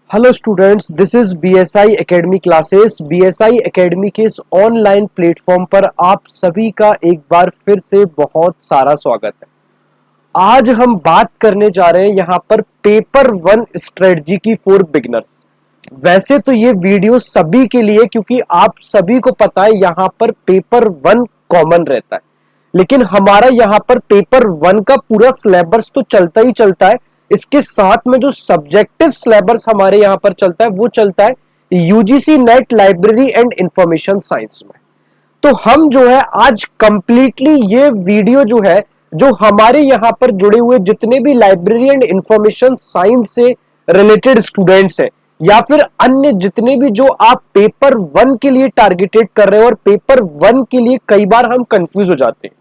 Hello students, this is BSI academy classes. BSI academy के इस online platform पर आप सभी का एक बार फिर से बहुत सारा स्वागत है। आज हम बात करने जा रहे हैं यहाँ पर पेपर वन स्ट्रेटजी की फॉर बिगिनर्स। वैसे तो ये वीडियो सभी के लिए, क्योंकि आप सभी को पता है यहाँ पर पेपर वन कॉमन रहता है, लेकिन हमारा यहाँ पर पेपर वन का पूरा सिलेबस तो चलता ही चलता है। इसके साथ में जो सब्जेक्टिव सिलेबस हमारे यहाँ पर चलता है वो चलता है UGC net library and information science में। तो हम जो है आज कंप्लीटली ये वीडियो जो है, जो हमारे यहाँ पर जुड़े हुए जितने भी लाइब्रेरी एंड इंफॉर्मेशन साइंस से रिलेटेड स्टूडेंट्स हैं या फिर अन्य जितने भी जो आप पेपर वन के लिए टारगेटेड कर रहे हो, और पेपर वन के लिए कई बार हम कंफ्यूज हो जाते हैं।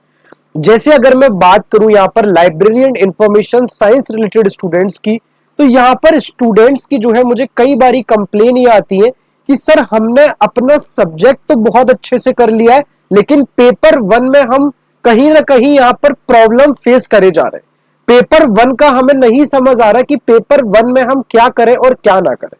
जैसे अगर मैं बात करूं यहाँ पर library and information science related students की, तो यहाँ पर स्टूडेंट्स की जो है मुझे कई बारी कंप्लेन ये आती है कि सर हमने अपना सब्जेक्ट तो बहुत अच्छे से कर लिया है, लेकिन पेपर वन में हम कहीं ना कहीं यहाँ पर प्रॉब्लम फेस करे जा रहे हैं। पेपर वन का हमें नहीं समझ आ रहा कि पेपर वन में हम क्या करें और क्या ना करें।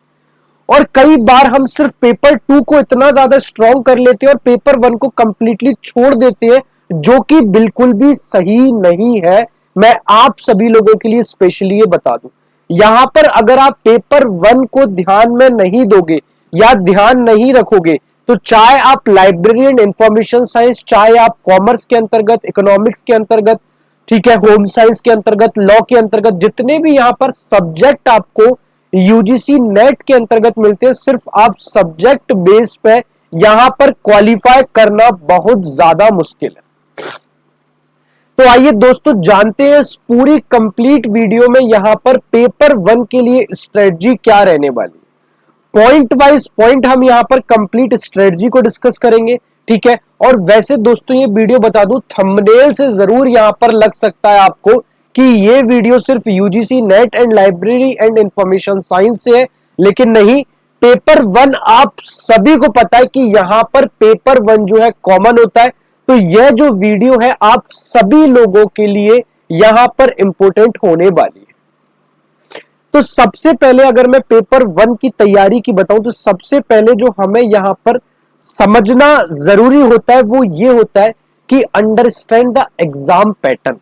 और कई बार हम सिर्फ पेपर टू को इतना ज्यादा स्ट्रॉन्ग कर लेते हैं और पेपर वन को कंप्लीटली छोड़ देते हैं, जो कि बिल्कुल भी सही नहीं है। मैं आप सभी लोगों के लिए स्पेशली ये बता दूं, यहां पर अगर आप पेपर वन को ध्यान में नहीं दोगे या ध्यान नहीं रखोगे, तो चाहे आप लाइब्रेरी एंड इंफॉर्मेशन साइंस, चाहे आप कॉमर्स के अंतर्गत, इकोनॉमिक्स के अंतर्गत, ठीक है, होम साइंस के अंतर्गत, लॉ के अंतर्गत, जितने भी यहां पर सब्जेक्ट आपको यूजीसी नेट के अंतर्गत मिलते हैं, सिर्फ आप सब्जेक्ट बेस पे यहां पर क्वालिफाई करना बहुत ज्यादा मुश्किल है। तो आइए दोस्तों जानते हैं इस पूरी कंप्लीट वीडियो में यहां पर पेपर वन के लिए स्ट्रेटजी क्या रहने वाली है। पॉइंट वाइज पॉइंट हम यहां पर कंप्लीट स्ट्रेटजी को डिस्कस करेंगे, ठीक है। और वैसे दोस्तों ये वीडियो बता दूं, थंबनेल से जरूर यहां पर लग सकता है आपको कि ये वीडियो सिर्फ UGC net and library and information science से है, लेकिन नहीं, पेपर वन आप सभी को पता है कि यहां पर पेपर वन जो है कॉमन होता है। तो यह जो वीडियो है आप सभी लोगों के लिए यहां पर इंपॉर्टेंट होने वाली है। तो सबसे पहले अगर मैं पेपर वन की तैयारी की बताऊं, तो सबसे पहले जो हमें यहां पर समझना जरूरी होता है वो ये होता है कि अंडरस्टैंड द एग्जाम पैटर्न।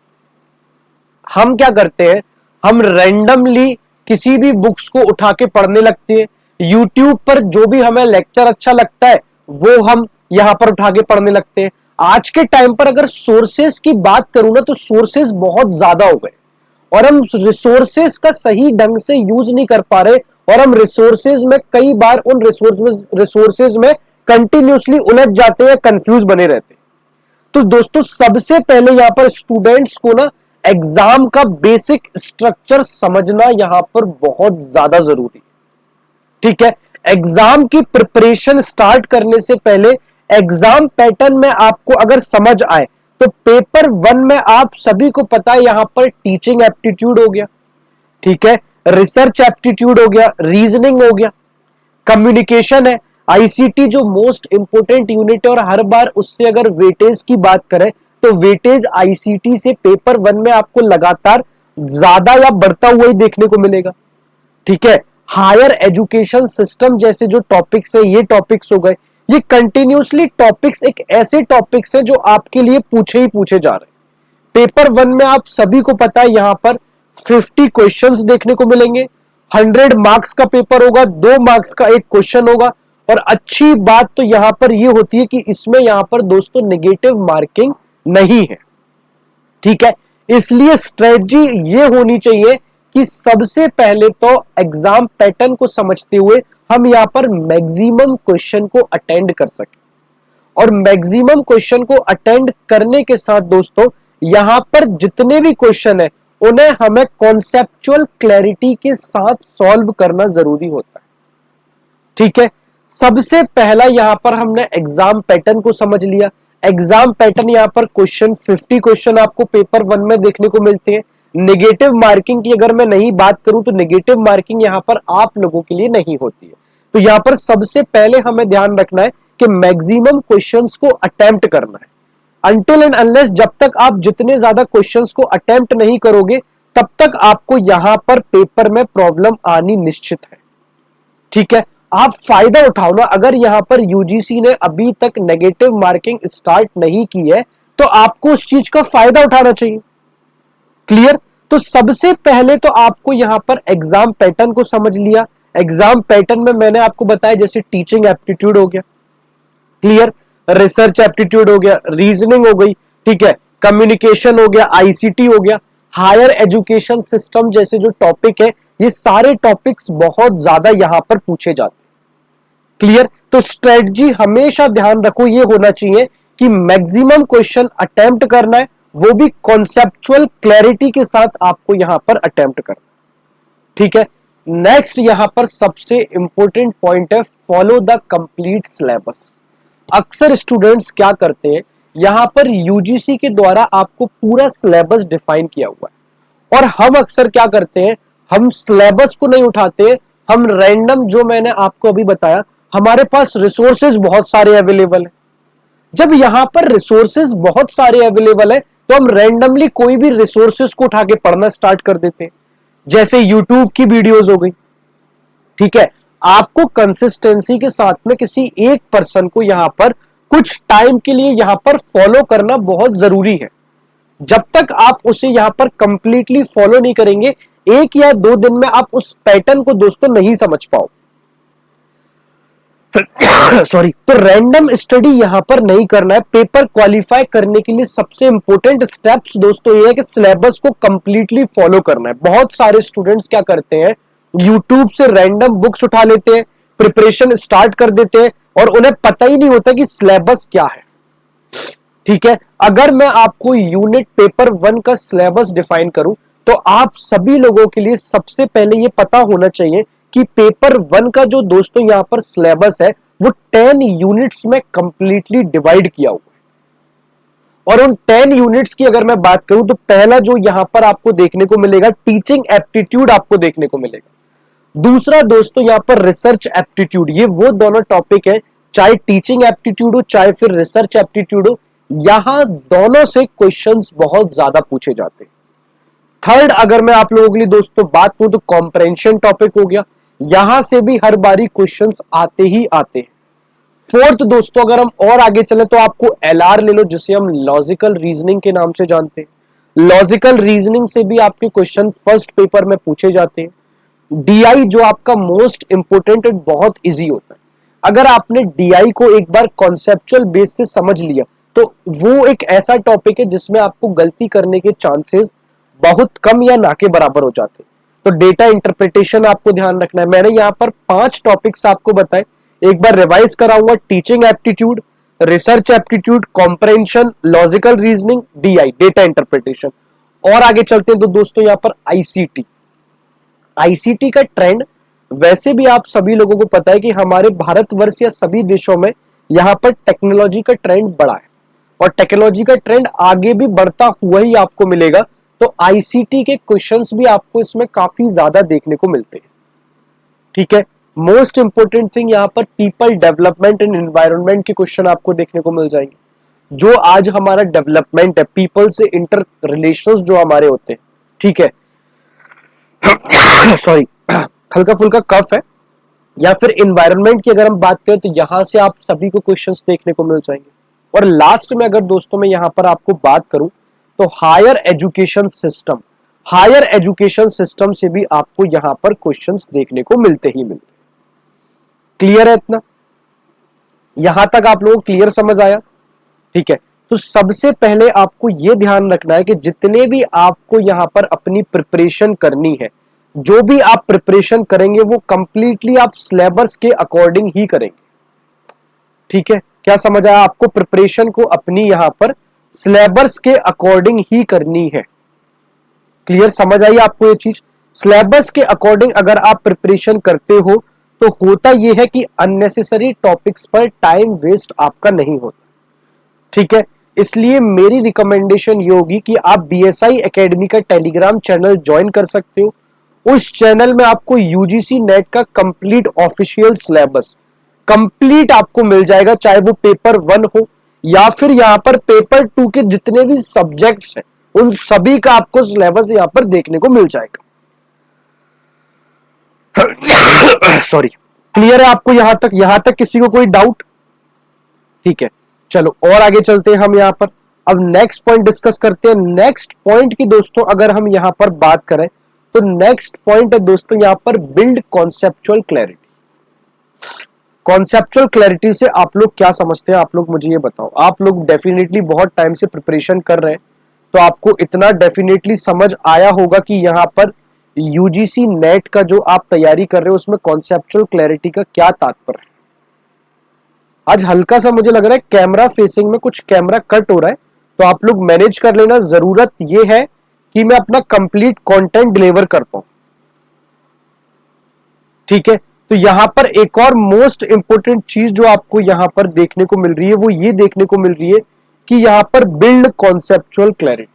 हम क्या करते हैं, हम रैंडमली किसी भी बुक्स को उठा के पढ़ने लगते हैं। यूट्यूब पर जो भी हमें लेक्चर अच्छा लगता है वो हम यहां पर उठा के पढ़ने लगते हैं। आज के टाइम पर अगर सोर्सेस की बात करूं ना, तो सोर्सेस बहुत ज्यादा हो गए और हम रिसोर्सेस का सही ढंग से यूज नहीं कर पा रहे, और हम रिसोर्सेस में कई बार उन रिसोर्सेस में कंटिन्यूसली उलझ जाते हैं, कंफ्यूज बने रहते हैं। तो दोस्तों सबसे पहले यहां पर स्टूडेंट्स को ना एग्जाम का बेसिक स्ट्रक्चर समझना यहां पर बहुत ज्यादा जरूरी है, ठीक है। एग्जाम की प्रिपरेशन स्टार्ट करने से पहले एग्जाम पैटर्न में आपको अगर समझ आए, तो पेपर वन में आप सभी को पता है यहां पर टीचिंग एप्टीट्यूड हो गया, ठीक है, रिसर्च एप्टीट्यूड हो गया, रीजनिंग हो गया, कम्युनिकेशन है, आईसीटी जो मोस्ट इंपोर्टेंट यूनिट है, और हर बार उससे अगर वेटेज की बात करें तो वेटेज आईसीटी से पेपर वन में आपको लगातार ज्यादा या बढ़ता हुआ ही देखने को मिलेगा, ठीक है। हायर एजुकेशन सिस्टम जैसे जो टॉपिक्स है, ये टॉपिक्स हो गए, ये कंटिन्यूसली टॉपिक्स एक ऐसे टॉपिक्स है जो आपके लिए पूछे ही पूछे जा रहे हैं। पेपर वन में आप सभी को पता है यहां पर 50 क्वेश्चंस देखने को मिलेंगे। 100 मार्क्स का पेपर होगा, 2 मार्क्स का एक क्वेश्चन होगा। और अच्छी बात तो यहां पर यह होती है कि इसमें यहां पर दोस्तों नेगेटिव मार्किंग नहीं है, ठीक है। इसलिए स्ट्रेटजी ये होनी चाहिए कि सबसे पहले तो एग्जाम पैटर्न को समझते हुए हम यहां पर मैक्सिमम क्वेश्चन को अटेंड कर सके, और मैक्सिमम क्वेश्चन को अटेंड करने के साथ दोस्तों यहां पर जितने भी क्वेश्चन है उन्हें हमें कॉन्सेप्चुअल क्लैरिटी के साथ सॉल्व करना जरूरी होता है, ठीक है। सबसे पहला यहां पर हमने एग्जाम पैटर्न को समझ लिया। एग्जाम पैटर्न यहां पर 50 क्वेश्चन आपको पेपर वन में देखने को मिलते हैं। नेगेटिव मार्किंग की अगर मैं नहीं बात करूं, तो नेगेटिव मार्किंग यहां पर आप लोगों के लिए नहीं होती है। तो यहां पर सबसे पहले हमें ध्यान रखना है कि मैक्सिमम क्वेश्चंस को अटेम्प्ट करना है। अनटिल एंड अनलेस जब तक आप जितने ज्यादा क्वेश्चंस को अटेम्प्ट नहीं करोगे, तब तक आपको यहां पर पेपर में प्रॉब्लम आनी निश्चित है, ठीक है, आप फायदा उठाओ ना। अगर यहां पर यूजीसी ने अभी तक नेगेटिव मार्किंग स्टार्ट नहीं की है तो आपको उस चीज का फायदा उठाना चाहिए। क्लियर? तो सबसे पहले तो आपको यहां पर एग्जाम पैटर्न को समझ लिया। एग्जाम पैटर्न में मैंने आपको बताया जैसे टीचिंग एप्टीट्यूड हो गया, क्लियर, रिसर्च एप्टीट्यूड हो गया, रीजनिंग हो गई, ठीक है, कम्युनिकेशन हो गया, आईसीटी हो गया, हायर एजुकेशन सिस्टम जैसे जो टॉपिक है, ये सारे टॉपिक्स बहुत ज्यादा यहां पर पूछे जाते हैं। क्लियर? तो स्ट्रेटजी हमेशा ध्यान रखो ये होना चाहिए कि मैक्सिमम क्वेश्चन अटेम्प्ट करना है, वो भी कॉन्सेप्चुअल क्लैरिटी के साथ आपको यहां पर अटेम्प्ट करना। ठीक है, नेक्स्ट यहां पर सबसे इंपॉर्टेंट पॉइंट है, फॉलो द कंप्लीट सिलेबस। अक्सर स्टूडेंट्स क्या करते हैं, यहां पर यूजीसी के द्वारा आपको पूरा सिलेबस डिफाइन किया हुआ है और हम अक्सर क्या करते हैं, हम सिलेबस को नहीं उठाते, हम रैंडम, जो मैंने आपको अभी बताया, हमारे पास रिसोर्सेज बहुत सारे अवेलेबल है। जब यहां पर रिसोर्सेज बहुत सारे अवेलेबल है तो हम रैंडमली कोई भी रिसोर्सेज को उठा के पढ़ना स्टार्ट कर देते हैं, जैसे यूट्यूब की वीडियोस हो गई। ठीक है, आपको कंसिस्टेंसी के साथ में किसी एक पर्सन को यहां पर कुछ टाइम के लिए यहां पर फॉलो करना बहुत जरूरी है। जब तक आप उसे यहां पर कंप्लीटली फॉलो नहीं करेंगे, 1 या 2 दिन में आप उस पैटर्न को दोस्तों नहीं समझ पाओ। सॉरी, तो रैंडम स्टडी यहां पर नहीं करना है। पेपर क्वालिफाई करने के लिए सबसे इंपॉर्टेंट स्टेप्स दोस्तों ये है कि सिलेबस को कंप्लीटली फॉलो करना है। बहुत सारे स्टूडेंट्स क्या करते हैं, यूट्यूब से रैंडम बुक्स उठा लेते हैं, प्रिपरेशन स्टार्ट कर देते हैं और उन्हें पता ही नहीं होता कि सिलेबस क्या है। ठीक है, अगर मैं आपको यूनिट पेपर 1 का सिलेबस डिफाइन करूं तो आप सभी लोगों के लिए सबसे पहले ये पता होना चाहिए कि पेपर 1 का जो दोस्तों यहां पर सिलेबस है वो 10 यूनिट्स में कंप्लीटली डिवाइड किया हुआ है। और उन 10 यूनिट्स की अगर मैं बात करूं तो पहला जो यहां पर आपको देखने को मिलेगा, टीचिंग एप्टीट्यूड आपको देखने को मिलेगा। दूसरा दोस्तों यहां पर रिसर्च एप्टीट्यूड। ये वो दोनों टॉपिक है, चाहे टीचिंग एप्टीट्यूड हो चाहे फिर रिसर्च एप्टीट्यूड हो, यहां दोनों से क्वेश्चंस बहुत ज्यादा पूछे जाते हैं। थर्ड, अगर मैं आप लोगों के लिए दोस्तों बात करूं तो कॉम्प्रेंशन टॉपिक हो गया, यहां से भी हर बारी क्वेश्चंस आते ही आते हैं। फोर्थ दोस्तों, अगर हम और आगे चले तो आपको एलआर ले लो, जिसे हम लॉजिकल रीजनिंग के नाम से जानते हैं। लॉजिकल रीजनिंग से भी आपके क्वेश्चन फर्स्ट पेपर में पूछे जाते हैं। डीआई जो आपका मोस्ट इंपोर्टेंट एंड बहुत इजी होता है। अगर आपने डीआई को एक बार कॉन्सेप्चुअल बेस से समझ लिया तो वो एक ऐसा टॉपिक है जिसमें आपको गलती करने के चांसेस बहुत कम या ना के बराबर हो जाते हैं। तो डेटा इंटरप्रिटेशन आपको ध्यान रखना है। मैंने यहां पर 5 टॉपिक्स आपको बताए, एक बार रिवाइज कराऊंगा। Teaching aptitude, research aptitude, comprehension, logical reasoning, DI data interpretation. और आगे चलते हैं तो दोस्तों यहां पर आईसीटी। आईसीटी का ट्रेंड, वैसे भी आप सभी लोगों को पता है कि हमारे भारतवर्ष या सभी देशों में यहां पर टेक्नोलॉजी का ट्रेंड बढ़ा है और टेक्नोलॉजी का ट्रेंड आगे भी बढ़ता हुआ ही आपको मिलेगा। तो आईसीटी के क्वेश्चंस भी आपको इसमें काफी ज्यादा देखने को मिलते हैं। ठीक है, मोस्ट इंपोर्टेंट थिंग यहां पर पीपल डेवलपमेंट एंड एनवायरनमेंट के क्वेश्चन आपको देखने को मिल जाएंगे। जो आज हमारा डेवलपमेंट है, पीपल से इंटर रिलेशंस जो हमारे होते हैं, ठीक है, सॉरी, हल्का फुल्का कफ है, या फिर एनवायरनमेंट की अगर हम बात करें तो यहां से आप सभी को क्वेश्चंस देखने को मिल जाएंगे। और लास्ट में अगर दोस्तों मैं यहां पर आपको बात करूं तो higher education system, higher education system से भी आपको यहां पर क्वेश्चंस देखने को मिलते ही मिलते। क्लियर है इतना? यहां तक आप लोगों को क्लियर समझ आया? ठीक है, तो सबसे पहले आपको यह ध्यान रखना है कि जितने भी आपको यहां पर अपनी प्रिपरेशन करनी है, जो भी आप प्रिपरेशन करेंगे वो कंप्लीटली आप सिलेबस के अकॉर्डिंग ही करेंगे। ठीक है, क्या समझ आया? आपको प्रिपरेशन को अपनी यहां पर सिलेबस के अकॉर्डिंग ही करनी है। क्लियर समझ आई आपको ये चीज? सिलेबस के अकॉर्डिंग अगर आप प्रिपरेशन करते हो तो होता यह है कि अननेसेसरी टॉपिक्स पर टाइम वेस्ट आपका नहीं होता। ठीक है, इसलिए मेरी रिकमेंडेशन ये होगी कि आप बीएसआई एकेडमी का टेलीग्राम चैनल ज्वाइन कर सकते हो। उस चैनल में आपको यूजीसी नेट का कंप्लीट ऑफिशियल सिलेबस कंप्लीट आपको मिल जाएगा, चाहे वो पेपर 1 हो या फिर यहां पर पेपर 2 के जितने भी सब्जेक्ट्स हैं उन सभी का आपको सिलेबस यहां पर देखने को मिल जाएगा। सॉरी, क्लियर है आपको यहां तक किसी को कोई डाउट? ठीक है, चलो और आगे चलते हैं हम यहां पर। अब नेक्स्ट पॉइंट डिस्कस करते हैं। नेक्स्ट पॉइंट की दोस्तों अगर हम यहां पर बात करें तो नेक्स्ट पॉइंट है दोस्तों यहां पर build conceptual clarity. Conceptual clarity से आप लोग क्या समझते हैं, आप लोग मुझे ये बताओ। आप लोग डेफिनेटली बहुत टाइम से प्रिपरेशन कर रहे हैं, तो आपको इतना डेफिनेटली समझ आया होगा कि यहां पर यूजीसी नेट का जो आप तैयारी कर रहे हो उसमें कॉन्सेप्चुअल क्लैरिटी का क्या तात्पर्य है। आज हल्का सा मुझे लग रहा है कैमरा फेसिंग में कुछ कैमरा कट हो रहा है, तो आप लोग मैनेज कर लेना। जरूरत यह है कि मैं अपना कंप्लीट कंटेंट डिलीवर कर पाऊं, ठीक है। तो यहां पर एक और मोस्ट इंपोर्टेंट चीज जो आपको यहां पर देखने को मिल रही है वो ये देखने को मिल रही है कि यहां पर build conceptual clarity.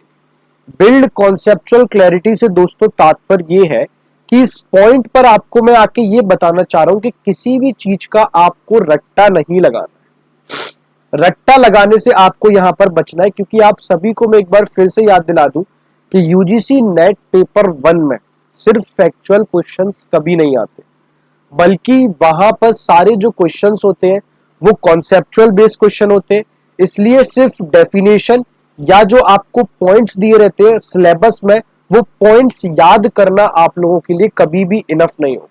Build conceptual clarity से दोस्तों तात्पर्य ये है कि इस पॉइंट पर आपको मैं आके ये बताना चाह रहा हूं कि किसी भी चीज का आपको रट्टा नहीं लगाना। रट्टा लगाने से आपको यहां पर बचना है, क्योंकि आप सभी को मैं एक बार फिर से याद दिला दूं कि यूजीसी नेट पेपर 1 में सिर्फ फैक्चुअल क्वेश्चंस कभी नहीं आते, बल्कि वहां पर सारे जो क्वेश्चंस होते हैं वो कॉन्सेप्चुअल बेस्ड क्वेश्चन होते हैं। इसलिए सिर्फ डेफिनेशन या जो आपको पॉइंट्स दिए रहते हैं सिलेबस में, वो पॉइंट्स याद करना आप लोगों के लिए कभी भी इनफ नहीं हो।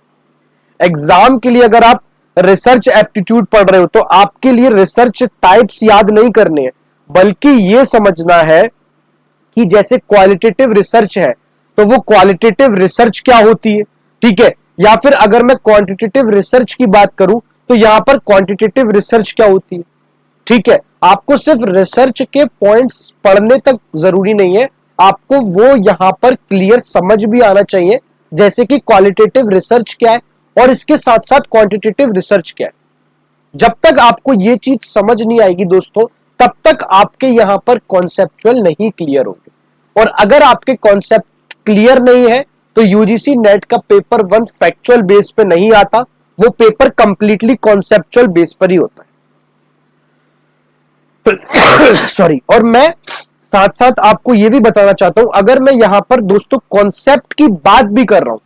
एग्जाम के लिए अगर आप रिसर्च एप्टीट्यूड पढ़ रहे हो तो आपके लिए रिसर्च टाइप्स याद नहीं करने हैं, बल्कि ये समझना है कि जैसे क्वालिटेटिव रिसर्च है तो वो क्वालिटेटिव रिसर्च क्या होती है, ठीक है। या फिर अगर मैं क्वांटिटेटिव रिसर्च की बात करूं तो यहां पर क्वांटिटेटिव रिसर्च क्या होती है, ठीक है। आपको सिर्फ रिसर्च के पॉइंट्स पढ़ने तक जरूरी नहीं है, आपको वो यहां पर क्लियर समझ भी आना चाहिए, जैसे कि क्वालिटेटिव रिसर्च क्या है और इसके साथ साथ क्वांटिटेटिव रिसर्च क्या है। जब तक आपको ये चीज समझ नहीं आएगी दोस्तों, तब तक आपके यहां पर कॉन्सेप्चुअल नहीं क्लियर होंगे। और अगर आपके कॉन्सेप्ट क्लियर नहीं है तो यूजीसी नेट का पेपर 1 फैक्चुअल बेस पे नहीं आता, वो पेपर कंप्लीटली कॉन्सेप्चुअल बेस पर ही होता है। सॉरी। और मैं साथ साथ आपको यह भी बताना चाहता हूं, अगर मैं यहां पर दोस्तों कॉन्सेप्ट की बात भी कर रहा हूं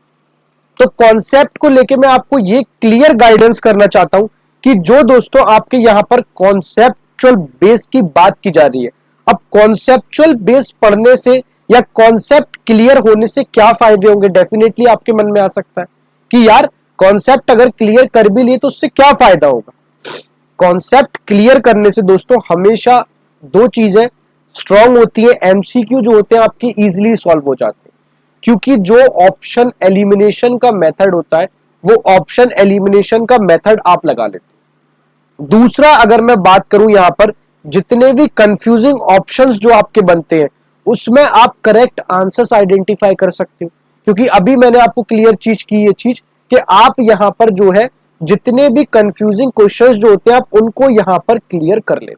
तो कॉन्सेप्ट को लेके मैं आपको ये क्लियर गाइडेंस करना चाहता हूं कि जो दोस्तों आपके यहां पर कॉन्सेप्चुअल बेस की बात की जा रही है, अब कॉन्सेप्चुअल बेस पढ़ने से या कॉन्सेप्ट क्लियर होने से क्या फायदे होंगे, डेफिनेटली आपके मन में आ सकता है कि यार कॉन्सेप्ट अगर क्लियर कर भी लिए तो उससे क्या फायदा होगा। कॉन्सेप्ट क्लियर करने से दोस्तों हमेशा दो चीजें स्ट्रांग होती है, एमसीक्यू जो होते हैं आपके इजीली सॉल्व हो जाते हैं, क्योंकि जो ऑप्शन एलिमिनेशन का मेथड होता है वो ऑप्शन एलिमिनेशन का मेथड आप लगा लेते हैं। दूसरा अगर मैं बात करूं यहां पर जितने भी कंफ्यूजिंग ऑप्शंस जो आपके बनते हैं उसमें आप करेक्ट आंसर्स आइडेंटिफाई कर सकते हो, क्योंकि अभी मैंने आपको क्लियर चीज की ये चीज कि आप यहां पर जो है जितने भी कंफ्यूजिंग क्वेश्चंस जो होते हैं आप उनको यहां पर क्लियर कर लेते,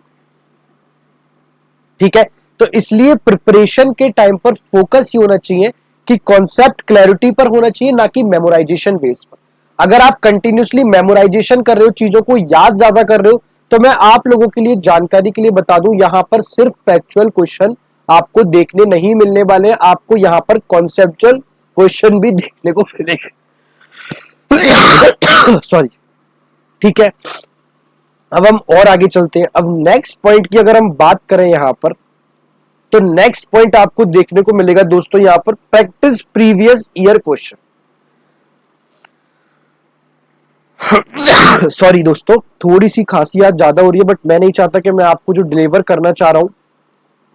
ठीक है। तो इसलिए प्रिपरेशन के टाइम पर फोकस ही होना चाहिए कि कॉन्सेप्ट क्लैरिटी पर होना चाहिए, ना कि मेमोराइजेशन बेस पर। अगर आप कंटिन्यूसली मेमोराइजेशन कर रहे हो, चीजों को याद ज्यादा कर रहे हो, तो मैं आप लोगों के लिए जानकारी के लिए बता दूं यहां पर सिर्फ फैक्चुअल क्वेश्चन आपको देखने नहीं मिलने वाले हैं, आपको यहां पर कॉन्सेप्चुअल क्वेश्चन भी देखने को मिलेगा। सॉरी, ठीक है। अब हम और आगे चलते हैं। अब नेक्स्ट पॉइंट की अगर हम बात करें यहां पर, तो नेक्स्ट पॉइंट आपको देखने को मिलेगा दोस्तों यहां पर practice previous year question. Sorry दोस्तों, थोड़ी सी खांसियात ज्यादा हो रही है, बट मैं नहीं चाहता कि मैं आपको जो डिलीवर करना चाह रहा हूं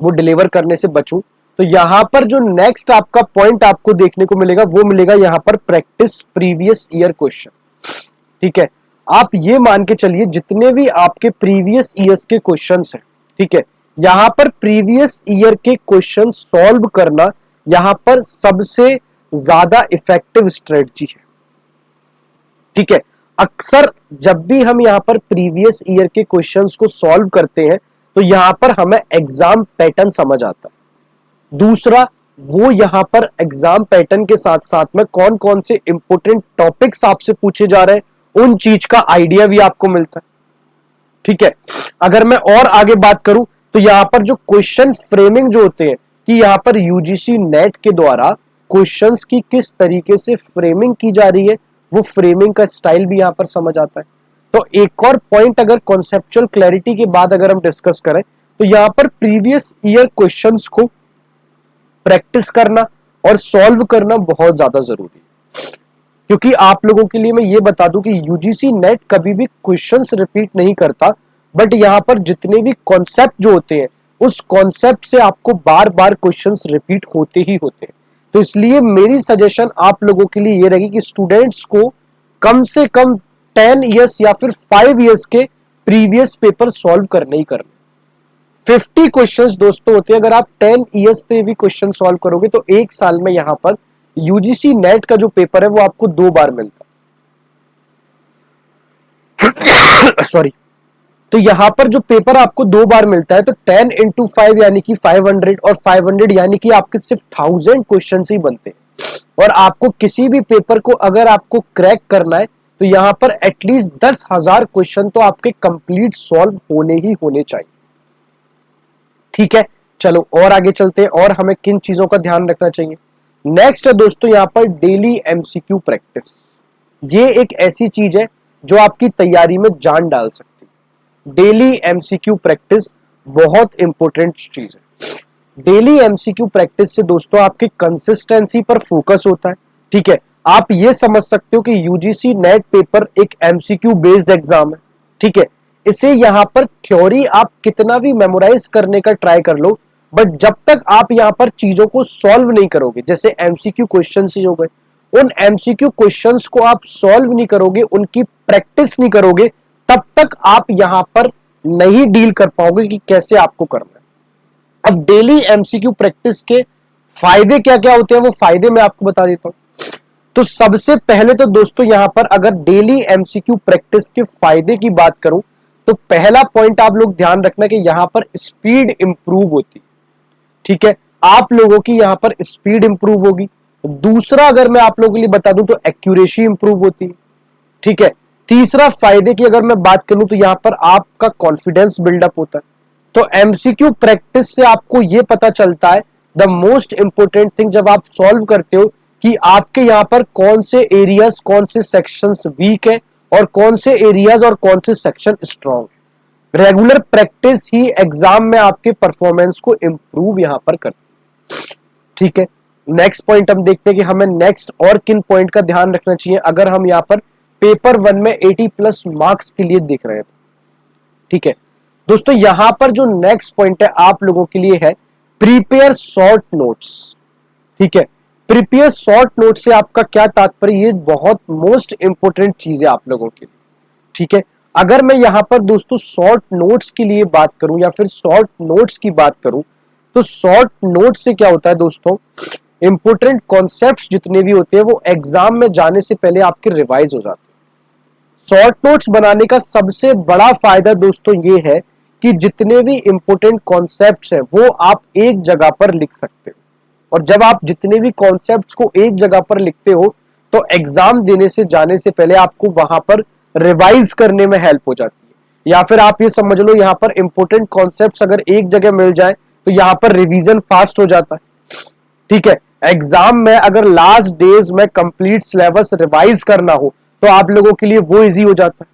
वो डिलीवर करने से बचूं। तो यहां पर जो नेक्स्ट आपका पॉइंट आपको देखने को मिलेगा वो मिलेगा यहां पर प्रैक्टिस प्रीवियस ईयर क्वेश्चन, ठीक है। आप ये मान के चलिए जितने भी आपके प्रीवियस ईयर्स के क्वेश्चंस हैं, ठीक है, यहां पर प्रीवियस ईयर के क्वेश्चन सॉल्व करना यहां पर सबसे ज्यादा इफेक्टिव स्ट्रेटजी है, ठीक है। अक्सर जब भी हम यहां पर प्रीवियस ईयर के क्वेश्चंस को सॉल्व करते हैं तो यहां पर हमें एग्जाम पैटर्न समझ आता है। दूसरा, वो यहां पर एग्जाम पैटर्न के साथ साथ में कौन कौन से इंपोर्टेंट टॉपिक्स आपसे पूछे जा रहे हैं उन चीज का आइडिया भी आपको मिलता है, ठीक है। अगर मैं और आगे बात करूं तो यहां पर जो क्वेश्चन फ्रेमिंग जो होते हैं कि यहां पर यूजीसी नेट के द्वारा क्वेश्चंस की किस तरीके से फ्रेमिंग की जा रही है वो फ्रेमिंग का स्टाइल भी यहाँ पर समझ आता है। तो एक और पॉइंट अगर कॉन्सेप्चुअल क्लैरिटी के बाद अगर हम डिस्कस करें तो यहाँ पर प्रीवियस ईयर क्वेश्चंस को प्रैक्टिस करना और सॉल्व करना बहुत ज्यादा जरूरी है। क्योंकि आप लोगों के लिए मैं ये बता दूं कि यूजीसी नेट कभी भी क्वेश्चंस रिपीट नहीं करता, बट यहाँ पर जितने भी कॉन्सेप्ट जो होते हैं उस कॉन्सेप्ट से आपको बार बार क्वेश्चंस रिपीट होते ही होते हैं। तो इसलिए मेरी सजेशन आप लोगों के लिए ये रहेगी कि स्टूडेंट्स को कम से कम 10 इयर्स या फिर 5 इयर्स के प्रीवियस पेपर सॉल्व करने ही करने। 50 क्वेश्चंस दोस्तों होते हैं, अगर आप 10 इयर्स पे भी क्वेश्चन सॉल्व करोगे तो एक साल में यहां पर यूजीसी नेट का जो पेपर है वो आपको 2 बार मिलता है। सॉरी। तो यहां पर जो पेपर आपको 2 बार मिलता है तो 10 इंटू 5 यानी कि 500 और 500 यानी कि आपके सिर्फ 1000 क्वेश्चन ही बनते हैं। और आपको किसी भी पेपर को अगर आपको क्रैक करना है तो यहां पर एटलीस्ट 10,000 क्वेश्चन तो आपके कंप्लीट सॉल्व होने ही होने चाहिए। ठीक है, चलो और आगे चलते हैं और हमें किन चीजों का ध्यान रखना चाहिए। नेक्स्ट है दोस्तों यहाँ पर डेली एमसीक्यू प्रैक्टिस। ये एक ऐसी चीज है जो आपकी तैयारी में जान डाल सकती है। डेली एमसीक्यू प्रैक्टिस बहुत इंपॉर्टेंट चीज है। डेली एमसीक्यू प्रैक्टिस से दोस्तों आपकी कंसिस्टेंसी पर फोकस होता है। ठीक है, आप ये समझ सकते हो कि यूजीसी नेट पेपर एक एमसीक्यू बेस्ड एग्जाम है। ठीक है, इसे यहां पर थ्योरी आप कितना भी मेमोराइज करने का ट्राई कर लो, बट जब तक आप यहां पर चीजों को सॉल्व नहीं करोगे, जैसे एमसीक्यू क्वेश्चन ही हो गए, उन एमसीक्यू क्वेश्चंस को आप सॉल्व नहीं करोगे, उनकी प्रैक्टिस नहीं करोगे, तब तक आप यहां पर नहीं डील कर पाओगे कि कैसे आपको करना है। अब डेली एमसीक्यू प्रैक्टिस के फायदे क्या क्या होते हैं वो फायदे मैं आपको बता देता हूं। तो सबसे पहले तो दोस्तों यहां पर अगर डेली एमसीक्यू प्रैक्टिस के फायदे की बात करूं तो पहला पॉइंट आप लोग ध्यान रखना कि यहां पर स्पीड इंप्रूव होती है। ठीक है, आप लोगों की यहां पर स्पीड इंप्रूव होगी। दूसरा अगर मैं आप लोगों के लिए बता दूं तो एक्यूरेसी इंप्रूव होती है। ठीक है, तीसरा फायदे की अगर मैं बात करूं तो यहां पर आपका कॉन्फिडेंस बिल्डअप होता है। तो एमसीक्यू प्रैक्टिस से आपको यह पता चलता है द मोस्ट इंपोर्टेंट थिंग जब आप सॉल्व करते हो कि आपके यहां पर कौन से एरियाज कौन से सेक्शंस वीक है और कौन से एरियाज और कौन से सेक्शन स्ट्रांग है। रेगुलर प्रैक्टिस ही एग्जाम में आपके परफॉर्मेंस को इंप्रूव यहां पर करती है। ठीक है, नेक्स्ट पॉइंट हम देखते हैं कि हमें नेक्स्ट और किन पॉइंट का ध्यान रखना चाहिए अगर हम यहां पर पेपर 1 में 80+ मार्क्स के लिए देख रहे हैं। ठीक है दोस्तों, यहां पर जो नेक्स्ट पॉइंट है आप लोगों के लिए है प्रिपेयर शॉर्ट नोट्स। ठीक है, प्रिपेयर शॉर्ट नोट से आपका क्या तात्पर्य, ये बहुत मोस्ट इंपोर्टेंट चीज है आप लोगों के लिए। ठीक है, अगर मैं यहां पर दोस्तों शॉर्ट नोट्स के लिए बात करूं या फिर शॉर्ट नोट्स की बात करूं तो शॉर्ट नोट्स से क्या होता है दोस्तों, इंपोर्टेंट कॉन्सेप्ट्स जितने भी होते हैं वो एग्जाम में जाने से पहले आपके रिवाइज हो जाते हैं। शॉर्ट नोट्स बनाने का सबसे बड़ा फायदा दोस्तों ये है कि जितने भी इंपोर्टेंट कॉन्सेप्ट्स हैं वो आप एक जगह पर लिख सकते हो। और जब आप जितने भी कॉन्सेप्ट्स को एक जगह पर लिखते हो तो एग्जाम देने से जाने से पहले आपको वहां पर रिवाइज करने में हेल्प हो जाती है। या फिर आप ये समझ लो यहां पर इंपोर्टेंट कॉन्सेप्ट्स अगर एक जगह मिल जाए तो यहां पर रिवीजन फास्ट हो जाता है। ठीक है, एग्जाम में अगर लास्ट डेज में कंप्लीट सिलेबस रिवाइज करना हो तो आप लोगों के लिए वो इजी हो जाता है।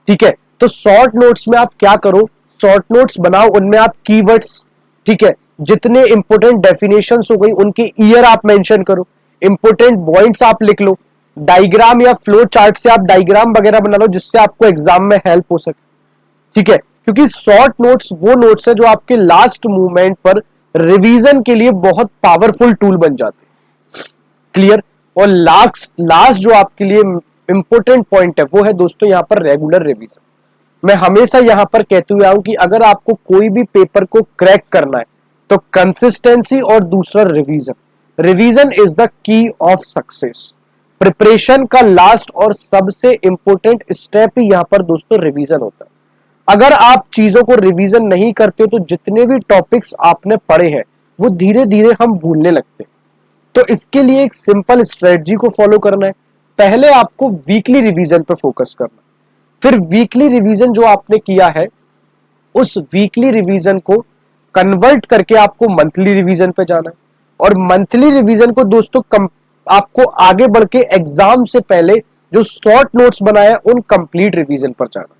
ठीक है, तो शॉर्ट नोट्स में आप क्या करो, शॉर्ट नोट्स बनाओ, उनमें आप कीवर्ड्स, ठीक है, जितने इंपोर्टेंट डेफिनेशंस हो गई उनके ईयर आप मेंशन करो, इंपोर्टेंट पॉइंट्स आप लिख लो, डायग्राम या फ्लो चार्ट से आप डायग्राम वगैरह बना लो जिससे आपको एग्जाम में हेल्प हो सके। ठीक है, क्योंकि शॉर्ट नोट्स वो नोट्स है जो आपके लास्ट मूवमेंट पर रिवीजन के लिए बहुत पावरफुल टूल बन जाते हैं। क्लियर। और लास्ट जो आपके लिए इंपोर्टेंट पॉइंट है वो है दोस्तों यहां पर रेगुलर रिवीजन। मैं हमेशा यहां पर कहते हुए आऊं कि अगर आपको कोई भी पेपर को क्रैक करना है तो कंसिस्टेंसी और दूसरा revision. Revision is the key of success. Preparation का लास्ट और सबसे इंपॉर्टेंट स्टेप ही यहां पर दोस्तों रिवीजन होता है। अगर आप चीजों को रिवीजन नहीं करते तो जितने भी टॉपिक्स आपने पढ़े हैं वो धीरे धीरे हम भूलने लगते हैं। तो इसके लिए एक सिंपल स्ट्रेटजी को फॉलो करना है। पहले आपको वीकली रिवीजन पर फोकस करना, फिर वीकली रिवीजन जो आपने किया है उस वीकली रिवीजन को कन्वर्ट करके आपको मंथली रिवीजन पे जाना है। और मंथली रिवीजन को दोस्तों आपको आगे बढ़ के एग्जाम से पहले जो शॉर्ट नोट्स बनाया उन कंप्लीट रिवीजन पर जाना।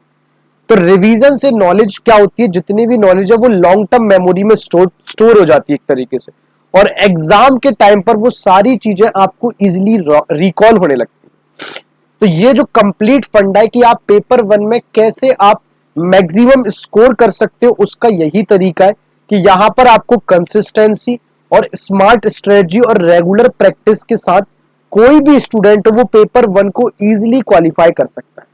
तो रिवीजन से नॉलेज क्या होती है, जितनी भी नॉलेज है वो लॉन्ग टर्म मेमोरी में स्टोर हो जाती है एक तरीके से, और एग्जाम के टाइम पर वो सारी चीजें आपको इजिली रिकॉल होने लगती है। तो ये जो कंप्लीट फंडा है कि आप पेपर वन में कैसे आप मैक्सिमम स्कोर कर सकते हो, उसका यही तरीका है कि यहां पर आपको कंसिस्टेंसी और स्मार्ट स्ट्रेटजी और रेगुलर प्रैक्टिस के साथ कोई भी स्टूडेंट वो पेपर वन को इजिली क्वालिफाई कर सकता है।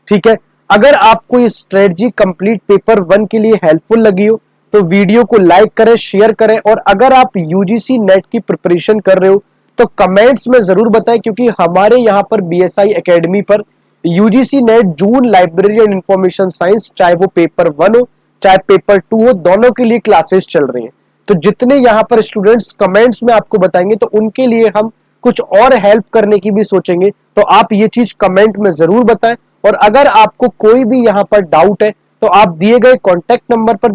ठीक है, अगर आपको ये स्ट्रेटजी कंप्लीट पेपर वन के लिए हेल्पफुल लगी हो तो वीडियो को लाइक करें, शेयर करें, और अगर आप यूजीसी नेट की प्रिपरेशन कर रहे हो तो कमेंट्स में जरूर बताएं, क्योंकि हमारे यहां पर बीएसआई एकेडमी पर UGC net June library and information science, चाहे वो पेपर वन हो चाहे पेपर टू हो, दोनों के लिए क्लासेस चल रही हैं। तो जितने यहां पर स्टूडेंट्स कमेंट्स में आपको बताएंगे तो उनके लिए हम कुछ और हेल्प करने की भी सोचेंगे, तो आप ये चीज कमेंट में जरूर बताएं। और अगर आपको कोई भी यहां पर डाउट है तो आप दिए गए कॉन्टेक्ट नंबर पर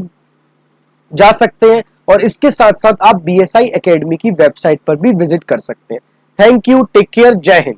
जा सकते हैं, और इसके साथ साथ आप बीएसआई एकेडमी की वेबसाइट पर भी विजिट कर सकते हैं। थैंक यू, टेक केयर, जय हिंद।